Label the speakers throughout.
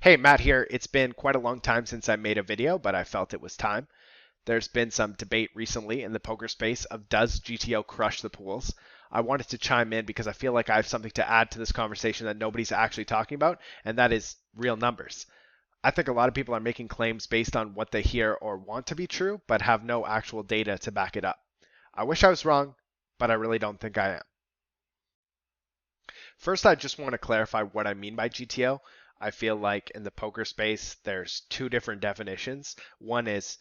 Speaker 1: Hey, Matt here. It's been quite a long time since I made a video, but I felt it was time. There's been some debate recently in the poker space of does GTO crush the pools? I wanted to chime in because I feel like I have something to add to this conversation that nobody's actually talking about, and that is real numbers. I think a lot of people are making claims based on what they hear or want to be true, but have no actual data to back it up. I wish I was wrong, but I really don't think I am. First, I just want to clarify what I mean by GTO. I feel like in the poker space, there's two different definitions. One is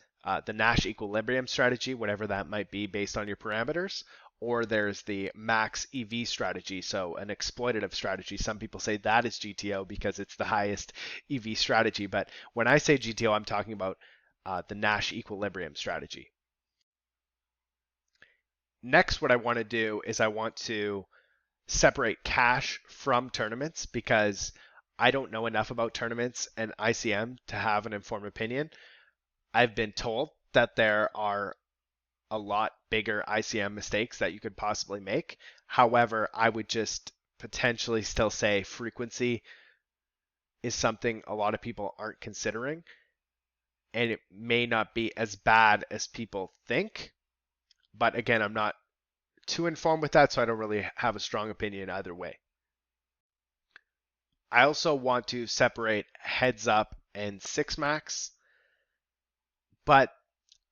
Speaker 1: the Nash equilibrium strategy, whatever that might be based on your parameters, or there's the max EV strategy, so an exploitative strategy. Some people say that is GTO because it's the highest EV strategy, but when I say GTO, I'm talking about the Nash equilibrium strategy. Next, what I want to do is I want to separate cash from tournaments because I don't know enough about tournaments and ICM to have an informed opinion. I've been told that there are a lot bigger ICM mistakes that you could possibly make. However, I would just potentially still say frequency is something a lot of people aren't considering, and it may not be as bad as people think. But again, I'm not too informed with that, so I don't really have a strong opinion either way. I also want to separate heads up and six max, but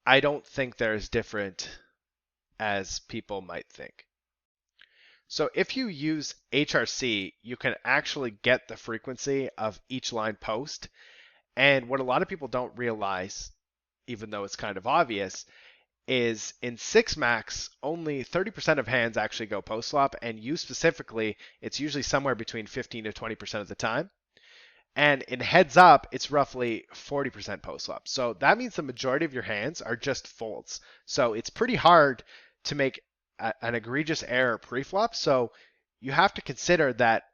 Speaker 1: I don't think they're as different as people might think. So if you use HRC, you can actually get the frequency of each line post. And what a lot of people don't realize, even though it's kind of obvious, is in 6 max, only 30% of hands actually go post flop, and you specifically, it's usually somewhere between 15 to 20% of the time. And in heads up, it's roughly 40% post flop. So that means the majority of your hands are just folds. So it's pretty hard to make an egregious error pre-flop. So you have to consider that,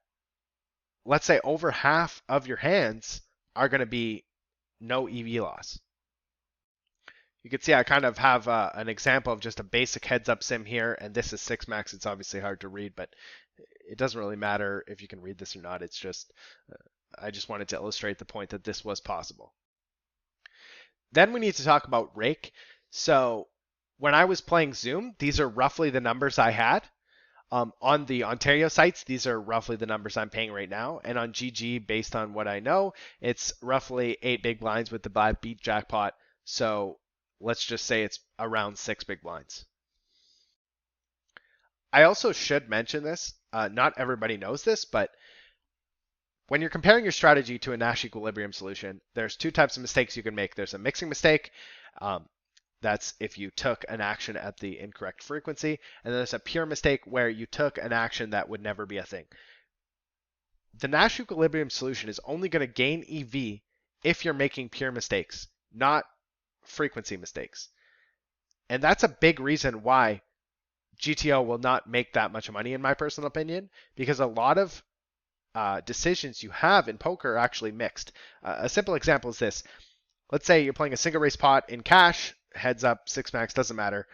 Speaker 1: let's say over half of your hands are going to be no EV loss. You can see I kind of have an example of just a basic heads up sim here, and this is 6 max. It's obviously hard to read, but it doesn't really matter if you can read this or not. It's just, I just wanted to illustrate the point that this was possible. Then we need to talk about rake. So when I was playing Zoom, these are roughly the numbers I had. On the Ontario sites, these are roughly the numbers I'm paying right now. And on GG, based on what I know, it's roughly 8 big blinds with the buy beat jackpot. So let's just say it's around 6 big blinds. I also should mention this. Not everybody knows this, but when you're comparing your strategy to a Nash equilibrium solution, there's two types of mistakes you can make. There's a mixing mistake. That's if you took an action at the incorrect frequency. And then there's a pure mistake where you took an action that would never be a thing. The Nash equilibrium solution is only going to gain EV if you're making pure mistakes, not frequency mistakes. And that's a big reason why GTO will not make that much money, in my personal opinion, because a lot of decisions you have in poker are actually mixed. A simple example is this. Let's say you're playing a single race pot in cash, heads up, 6 max, doesn't matter.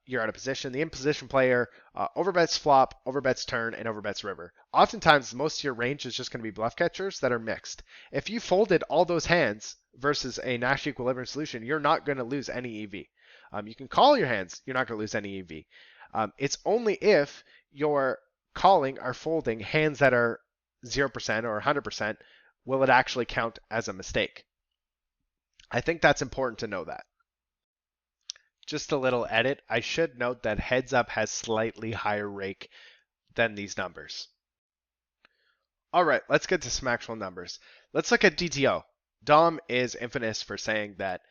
Speaker 1: You're out of position. The in position player overbets flop, overbets turn, and overbets river. Oftentimes, most of your range is just going to be bluff catchers that are mixed. If you folded all those hands versus a Nash equilibrium solution, you're not going to lose any EV. You can call your hands, you're not going to lose any EV. It's only if you're calling or folding hands that are 0% or 100% will it actually count as a mistake. I think that's important to know that. Just a little edit. I should note that heads up has slightly higher rake than these numbers. All right, let's get to some actual numbers. Let's look at DTO. Dom is infamous for saying that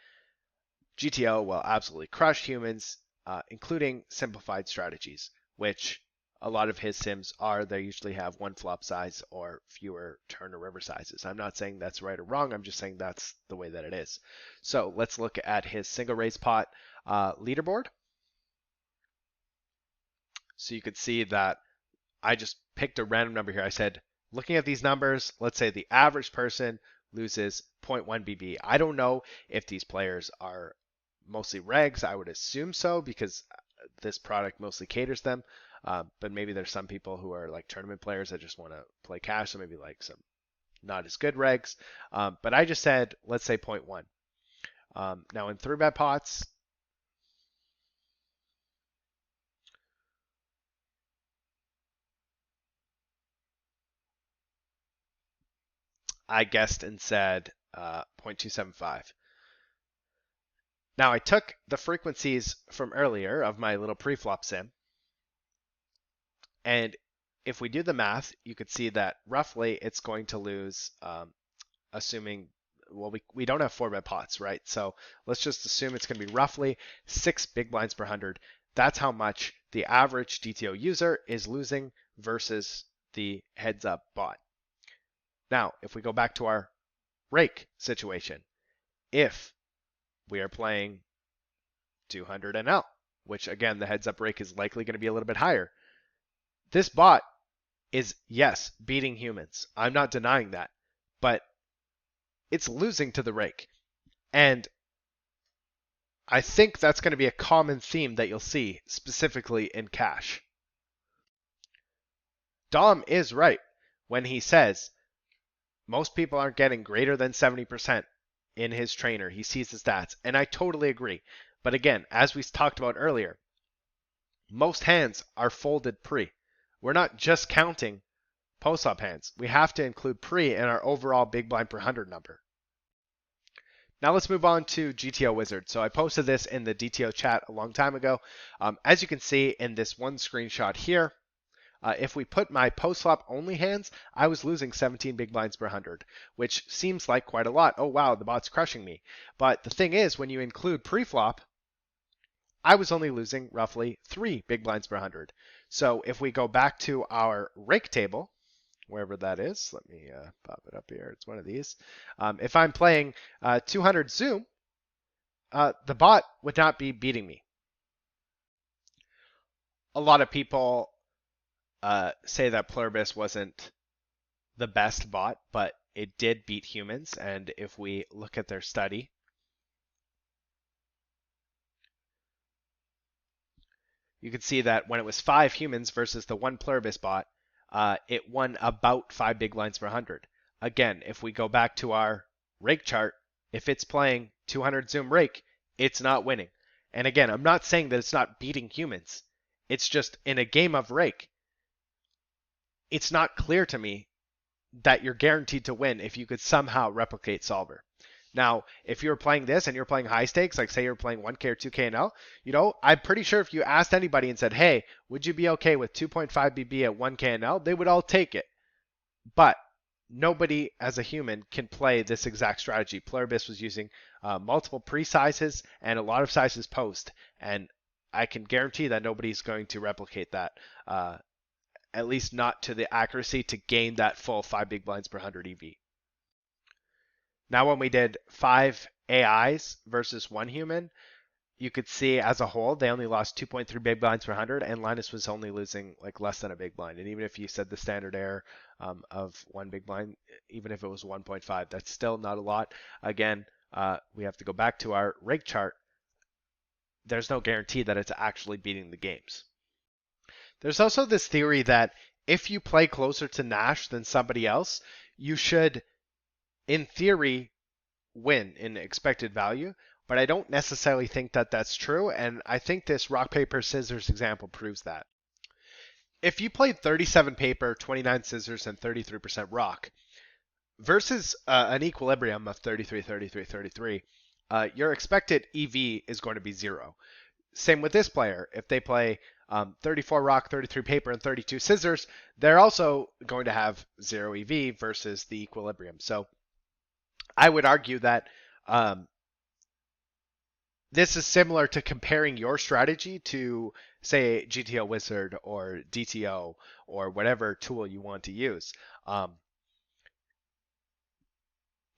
Speaker 1: GTO will absolutely crush humans, including simplified strategies, which a lot of his sims are. They usually have one flop size or fewer turn or river sizes. I'm not saying that's right or wrong. I'm just saying that's the way that it is. So let's look at his single raise pot leaderboard. So you could see that I just picked a random number here. I said, looking at these numbers, let's say the average person loses 0.1 BB. I don't know if these players are mostly regs. I would assume so because this product mostly caters them. But maybe there's some people who are like tournament players that just want to play cash. So maybe like some not as good regs. But I just said, let's say 0.1. Now in 3-bet pots, I guessed and said 0.275. Now I took the frequencies from earlier of my little pre-flop sim, and if we do the math, you could see that roughly it's going to lose, assuming, well, we don't have 4-bet pots, right? So let's just assume it's going to be roughly 6 big blinds per 100. That's how much the average DTO user is losing versus the heads up bot. Now, if we go back to our rake situation, if we are playing 200 NL, which again, the heads up rake is likely going to be a little bit higher, this bot is, yes, beating humans. I'm not denying that, but it's losing to the rake. And I think that's going to be a common theme that you'll see specifically in cash. Dom is right when he says most people aren't getting greater than 70% in his trainer. He sees the stats, and I totally agree. But again, as we talked about earlier, most hands are folded pre. We're not just counting post-flop hands. We have to include pre in our overall big blind per 100 number. Now let's move on to GTO Wizard. So I posted this in the DTO chat a long time ago. As you can see in this one screenshot here, if we put my post-flop only hands, I was losing 17 big blinds per 100, which seems like quite a lot. Oh wow, the bot's crushing me. But the thing is, when you include pre-flop, I was only losing roughly 3 big blinds per 100. So if we go back to our rake table, wherever that is, let me pop it up here. It's one of these. If I'm playing 200 zoom, the bot would not be beating me. A lot of people say that Pluribus wasn't the best bot, but it did beat humans. And if we look at their study, you can see that when it was 5 humans versus the 1 Pluribus bot, it won about 5 big blinds per 100. Again, if we go back to our rake chart, if it's playing 200 zoom rake, it's not winning. And again, I'm not saying that it's not beating humans. It's just in a game of rake, it's not clear to me that you're guaranteed to win if you could somehow replicate solver. Now, if you're playing this and you're playing high stakes, like say you're playing 1K or 2K NL, I'm pretty sure if you asked anybody and said, hey, would you be okay with 2.5 BB at 1K NL, they would all take it. But nobody as a human can play this exact strategy. Pluribus was using multiple pre-sizes and a lot of sizes post, and I can guarantee that nobody's going to replicate that, at least not to the accuracy to gain that full 5 big blinds per 100 EV. Now, when we did 5 AIs versus 1 human, you could see as a whole, they only lost 2.3 big blinds per 100, and Linus was only losing like less than a big blind. And even if you said the standard error of 1 big blind, even if it was 1.5, that's still not a lot. Again, we have to go back to our rake chart. There's no guarantee that it's actually beating the games. There's also this theory that if you play closer to Nash than somebody else, you should, in theory, win in expected value, but I don't necessarily think that that's true, and I think this rock, paper, scissors example proves that. If you played 37 paper, 29 scissors, and 33% rock versus an equilibrium of 33, 33, 33, your expected EV is going to be 0. Same with this player. If they play 34 rock, 33 paper, and 32 scissors, they're also going to have 0 EV versus the equilibrium. So I would argue that this is similar to comparing your strategy to, say, GTO Wizard or DTO or whatever tool you want to use.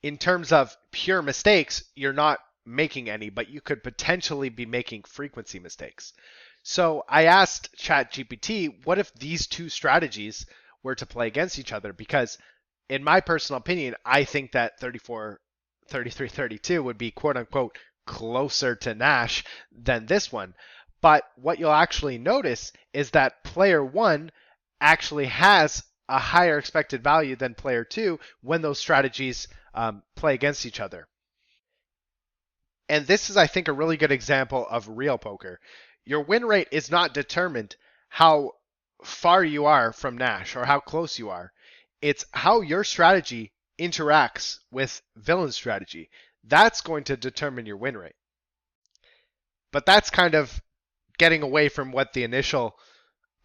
Speaker 1: In terms of pure mistakes, you're not making any, but you could potentially be making frequency mistakes. So I asked ChatGPT, what if these two strategies were to play against each other? Because in my personal opinion, I think that 34, 33, 32 would be quote unquote closer to Nash than this one. But what you'll actually notice is that player 1 actually has a higher expected value than player two when those strategies play against each other. And this is, I think, a really good example of real poker. Your win rate is not determined how far you are from Nash or how close you are. It's how your strategy interacts with villain's strategy. That's going to determine your win rate. But that's kind of getting away from what the initial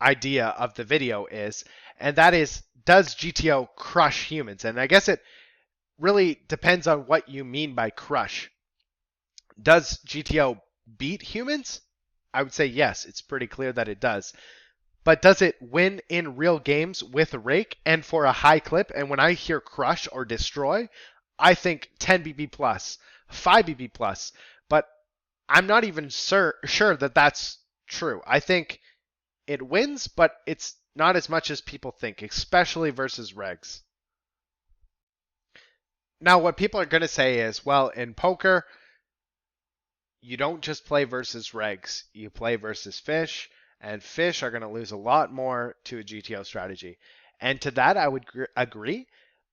Speaker 1: idea of the video is, and that is, does GTO crush humans? And I guess it really depends on what you mean by crush. Does GTO beat humans? I would say yes, it's pretty clear that it does. But does it win in real games with a rake and for a high clip? And when I hear crush or destroy, I think 10 BB plus, 5 BB plus. But I'm not even sure that that's true. I think it wins, but it's not as much as people think, especially versus regs. Now, what people are going to say is, well, in poker, you don't just play versus regs, you play versus fish, and fish are going to lose a lot more to a GTO strategy. And to that, I would agree.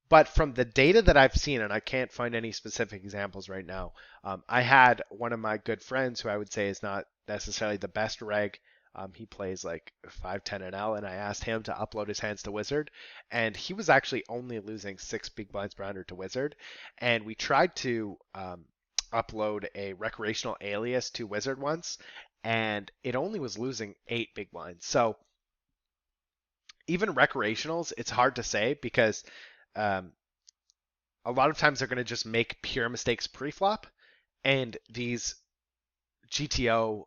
Speaker 1: But from the data that I've seen, and I can't find any specific examples right now, I had one of my good friends who I would say is not necessarily the best reg. He plays like 510 and L, and I asked him to upload his hands to Wizard, and he was actually only losing 6 big blinds per 100 to Wizard. And we tried to upload a recreational alias to Wizard once, and it only was losing 8 big blinds. So even recreationals, it's hard to say because a lot of times they're going to just make pure mistakes pre-flop, and these GTO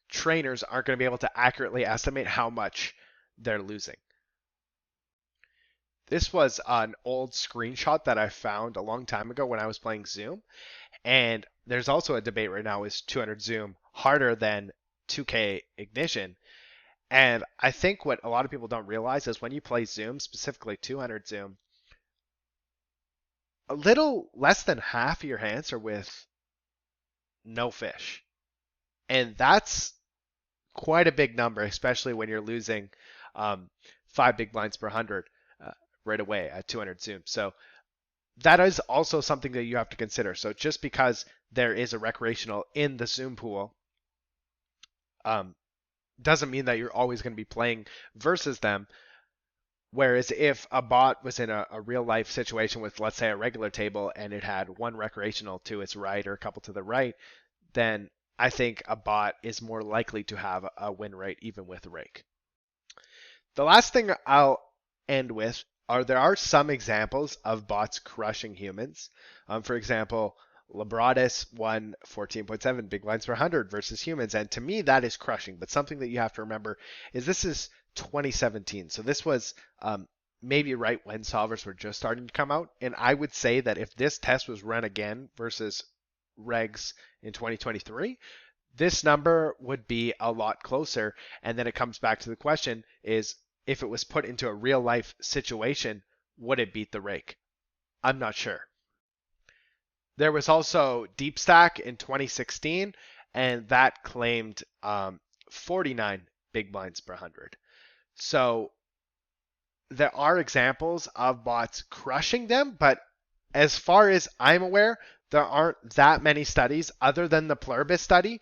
Speaker 1: trainers aren't going to be able to accurately estimate how much they're losing. This was an old screenshot that I found a long time ago when I was playing Zoom, and there's also a debate right now, is 200 Zoom harder than 2K Ignition? And I think what a lot of people don't realize is when you play Zoom, specifically 200 Zoom, a little less than half of your hands are with no fish. And that's quite a big number, especially when you're losing 5 big blinds per 100 right away at 200 Zoom. So that is also something that you have to consider. So just because there is a recreational in the Zoom pool doesn't mean that you're always going to be playing versus them. Whereas if a bot was in a real life situation with, let's say, a regular table and it had one recreational to its right or a couple to the right, then I think a bot is more likely to have a win rate even with a rake. The last thing I'll end with there are some examples of bots crushing humans. For example, Lebradas won 14.7 big blinds per 100 versus humans, and to me that is crushing. But something that you have to remember is this is 2017, so this was maybe right when solvers were just starting to come out, and I would say that if this test was run again versus regs in 2023, this number would be a lot closer. And then it comes back to the question is, if it was put into a real life situation, would it beat the rake? I'm not sure. There was also Deep Stack in 2016, and that claimed 49 big blinds per 100. So there are examples of bots crushing them, but as far as I'm aware, there aren't that many studies other than the Pluribus study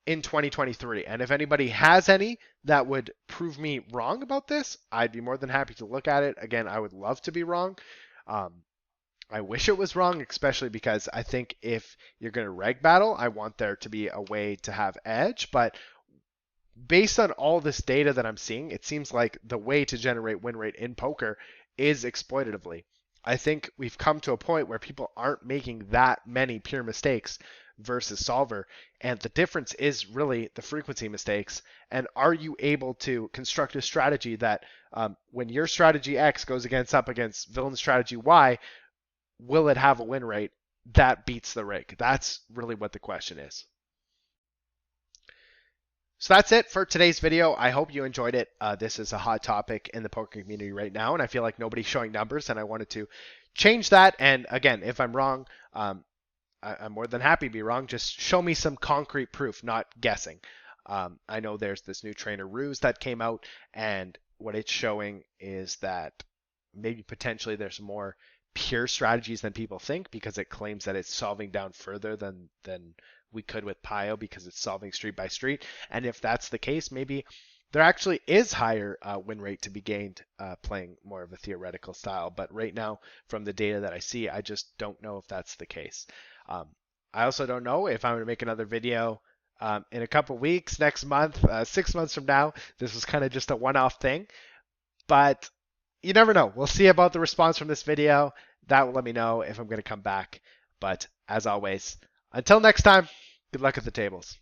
Speaker 1: in 2023. And if anybody has any that would prove me wrong about this, I'd be more than happy to look at it. Again, I would love to be wrong. I wish it was wrong, especially because I think if you're going to reg battle, I want there to be a way to have edge. But based on all this data that I'm seeing, it seems like the way to generate win rate in poker is exploitatively. I think we've come to a point where people aren't making that many pure mistakes versus solver, and the difference is really the frequency mistakes. And are you able to construct a strategy that when your strategy X goes up against villain strategy Y, will it have a win rate that beats the rake? That's really what the question is. So that's it for today's video. I hope you enjoyed it. This is a hot topic in the poker community right now, and I feel like nobody's showing numbers, and I wanted to change that. And again, if I'm wrong, I'm more than happy to be wrong. Just show me some concrete proof, not guessing. I know there's this new trainer ruse that came out, and what it's showing is that maybe potentially there's more pure strategies than people think, because it claims that it's solving down further than we could with Pio, because it's solving street by street. And if that's the case, maybe there actually is higher win rate to be gained playing more of a theoretical style. But right now, from the data that I see, I just don't know if that's the case. I also don't know if I'm going to make another video in a couple weeks, next month, 6 months from now. This was kind of just a one-off thing, but you never know. We'll see about the response from this video. That will let me know if I'm going to come back. But as always, until next time, good luck at the tables.